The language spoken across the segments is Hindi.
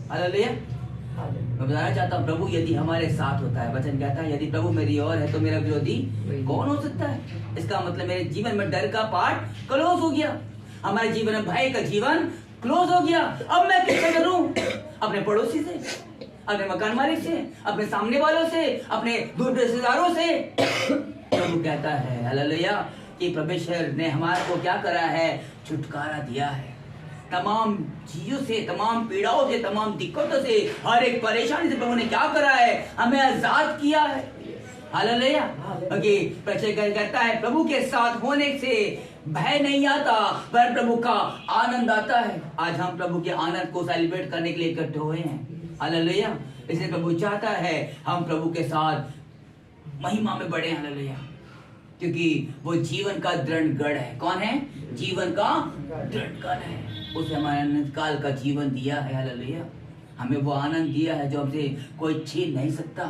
हालेलुया। मैं बताना चाहता हूँ, प्रभु यदि हमारे साथ होता है, वचन कहता है यदि प्रभु मेरी ओर है तो मेरा विरोधी कौन हो सकता है। इसका मतलब मेरे जीवन में डर का पार्ट क्लोज हो गया, हमारे जीवन में भय का जीवन क्लोज हो गया। अब मैं कैसे करूं? अपने पड़ोसी से, अपने मकान मालिक से, अपने सामने वालों से, अपने दूर रिश्तेदारों से। प्रभु कहता है हालेलुया कि परमेश्वर ने हमारे को क्या करा है, छुटकारा दिया है तमाम चीजों से, तमाम पीड़ाओं से, तमाम दिक्कतों से, हर एक परेशानी से। प्रभु ने क्या करा है, हमें आजाद किया है। हालेलुया। क्योंकि परमेश्वर कहता है प्रभु के साथ होने से भय नहीं आता, पर प्रभु का आनंद आता है। आज हम प्रभु के आनंद को सेलिब्रेट करने के लिए इकट्ठे हुए हैं। हालेलुया। इसलिए प्रभु चाहता है हम प्रभु के साथ महिमा में बढ़े। हालेलुया। क्योंकि वो जीवन का दृढ़ गढ़ है। कौन है? जीवन का दृढ़ गढ़ है। उसे हमारे अनंत काल का जीवन दिया है। हालेलुया। हमें वो आनंद दिया है जो हमसे कोई छीन नहीं सकता।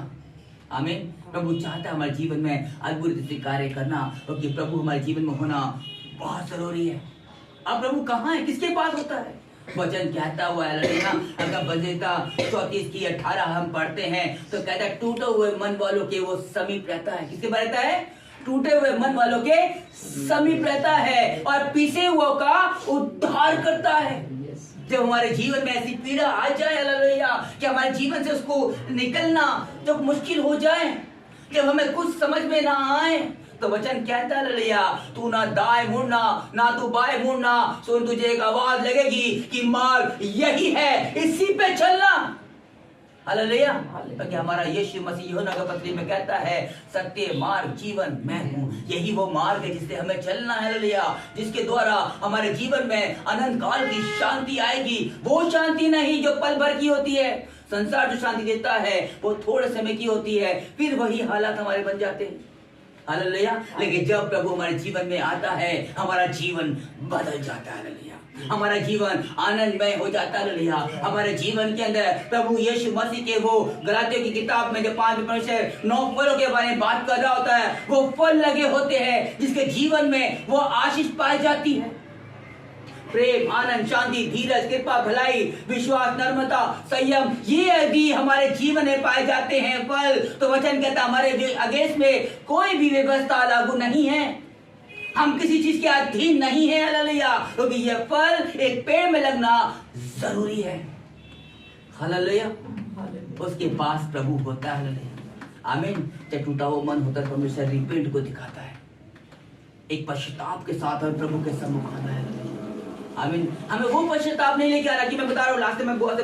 आमीन। प्रभु चाहता है हमारे जीवन में अद्भुत से कार्य करना, क्योंकि प्रभु हमारे जीवन में होना बहुत जरूरी है। अब प्रभु कहाँ है, किसके पास होता है? वचन कहता हुआ हालेलुया, अगर बजेता 34:18 हम पढ़ते हैं तो कहता है टूटे हुए मन वालों के वो समीप रहता है। किसके पास रहता है? टूटे हुए मन वालों के समीप रहता है और पीसे हुआ का उद्धार करता है। जब हमारे जीवन में ऐसी पीड़ा आ जाए हालेलुया कि हमारे जीवन से उसको निकलना जब मुश्किल हो जाए, जब हमें कुछ समझ में ना आए, तो वचन कहता है हालेलुया तू ना दाएं मुड़ना ना तू बाएं मुड़ना, सुन तुझे एक आवाज लगेगी कि मार्ग यही है, इसी पे चलना। हालेलुया। क्योंकि हमारा यीशु मसीह यूहन्ना का पत्री में कहता है सत्य मार्ग जीवन मैं हूँ। यही वो मार्ग है जिससे हमें चलना है हालेलुया, जिसके द्वारा हमारे जीवन में अनंत काल की शांति आएगी। वो शांति नहीं जो पल भर की होती है। संसार जो शांति देता है वो थोड़े समय की होती है, फिर वही हालात हमारे बन जाते हैं। हालेलुया। लेकिन जब प्रभु हमारे जीवन में आता है हमारा जीवन बदल जाता है। हालेलुया। हमारा जीवन आनंदमय हो जाता है। हालेलुया। हमारे जीवन के अंदर प्रभु यीशु मसीह के वो गलातियों की किताब में जो 5 परमेश्वर 9 फलों के बारे में बात कर रहा होता है, वो फल लगे होते हैं जिसके जीवन में वो आशीष पाई जाती है। प्रेम, आनंद, शांति, धीरज, कृपा, भलाई, विश्वास, नम्रता, संयम, ये यदि हमारे जीवन में पाए जाते हैं फल, तो वचन कहता हमारे अगेंस्ट में कोई भी व्यवस्था लागू नहीं है। हम किसी चीज के अधीन नहीं है। हालेलुया। क्योंकि ये फल एक पेड़ में लगना जरूरी है। हालेलुया। उसके पास प्रभु होता है। हालेलुया। आमीन। जब टूटा हुआ मन होता है तो परमेश्वर रिपेंट को दिखाता है, एक पश्चाताप के साथ और प्रभु के सम्मुख आता है। आमीन। हमें वो पश्चाताप नहीं लेके आ रहा कि मैं बता रहा हूँ लास्ट में बहुत